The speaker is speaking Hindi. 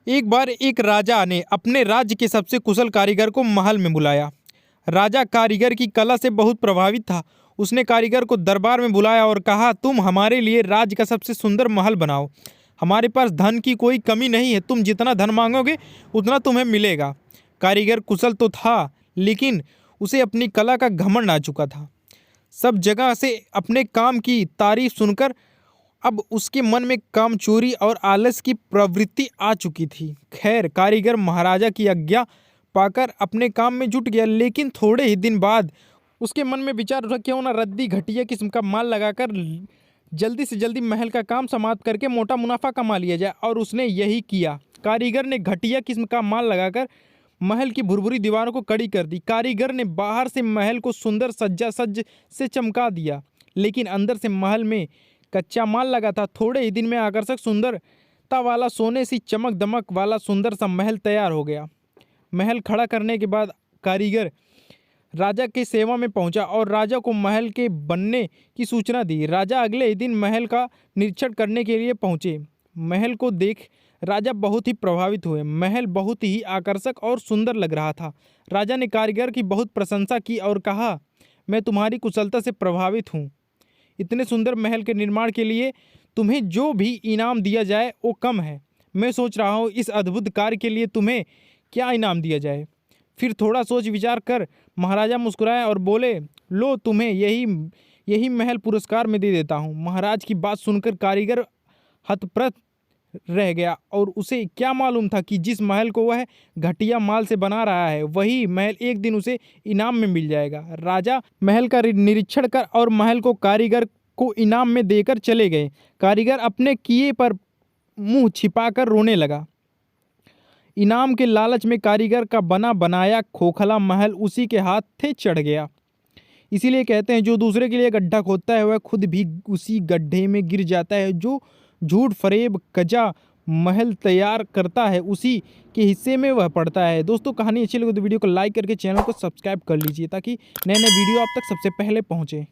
एक बार एक राजा ने अपने राज्य के सबसे कुशल कारीगर को महल में बुलाया। राजा कारीगर की कला से बहुत प्रभावित था। उसने कारीगर को दरबार में बुलाया और कहा, तुम हमारे लिए राज्य का सबसे सुंदर महल बनाओ। हमारे पास धन की कोई कमी नहीं है, तुम जितना धन मांगोगे उतना तुम्हें मिलेगा। कारीगर कुशल तो था, लेकिन उसे अपनी कला का घमंड आ चुका था। सब जगह से अपने काम की तारीफ सुनकर अब उसके मन में कामचोरी और आलस की प्रवृत्ति आ चुकी थी। खैर, कारीगर महाराजा की आज्ञा पाकर अपने काम में जुट गया, लेकिन थोड़े ही दिन बाद उसके मन में विचार उठा, क्यों ना रद्दी घटिया किस्म का माल लगाकर जल्दी से जल्दी महल का काम समाप्त करके मोटा मुनाफा कमा लिया जाए। और उसने यही किया। कारीगर ने घटिया किस्म का माल लगाकर महल की भुरभुरी दीवारों को कड़ी कर दी। कारीगर ने बाहर से महल को सुंदर सज्जा सज्ज से चमका दिया, लेकिन अंदर से महल में कच्चा माल लगा था। थोड़े ही दिन में आकर्षक सुंदरता वाला सोने सी चमक दमक वाला सुंदर सा महल तैयार हो गया। महल खड़ा करने के बाद कारीगर राजा के सेवा में पहुंचा और राजा को महल के बनने की सूचना दी। राजा अगले ही दिन महल का निरीक्षण करने के लिए पहुंचे। महल को देख राजा बहुत ही प्रभावित हुए। महल बहुत ही आकर्षक और सुंदर लग रहा था। राजा ने कारीगर की बहुत प्रशंसा की और कहा, मैं तुम्हारी कुशलता से प्रभावित हूँ। इतने सुंदर महल के निर्माण के लिए तुम्हें जो भी इनाम दिया जाए वो कम है। मैं सोच रहा हूँ इस अद्भुत कार्य के लिए तुम्हें क्या इनाम दिया जाए। फिर थोड़ा सोच विचार कर महाराजा मुस्कुराए और बोले, लो, तुम्हें यही महल पुरस्कार में दे देता हूँ। महाराज की बात सुनकर कारीगर हतप्रभ रह गया और उसे क्या मालूम था कि जिस महल को वह घटिया माल से बना रहा है वही महल एक दिन उसे इनाम में मिल जाएगा। राजा महल का निरीक्षण कर और महल को कारीगर को इनाम में देकर चले गए। कारीगर अपने किए पर मुंह छिपाकर रोने लगा। इनाम के लालच में कारीगर का बना बनाया खोखला महल उसी के हाथ चढ़ गया। इसीलिए कहते हैं, जो दूसरे के लिए गड्ढा खोदता है वह खुद भी उसी गड्ढे में गिर जाता है। जो झूठ फरेब कजा महल तैयार करता है उसी के हिस्से में वह पड़ता है। दोस्तों, कहानी अच्छी लगी तो वीडियो को लाइक करके चैनल को सब्सक्राइब कर लीजिए ताकि नए नए वीडियो आप तक सबसे पहले पहुंचे।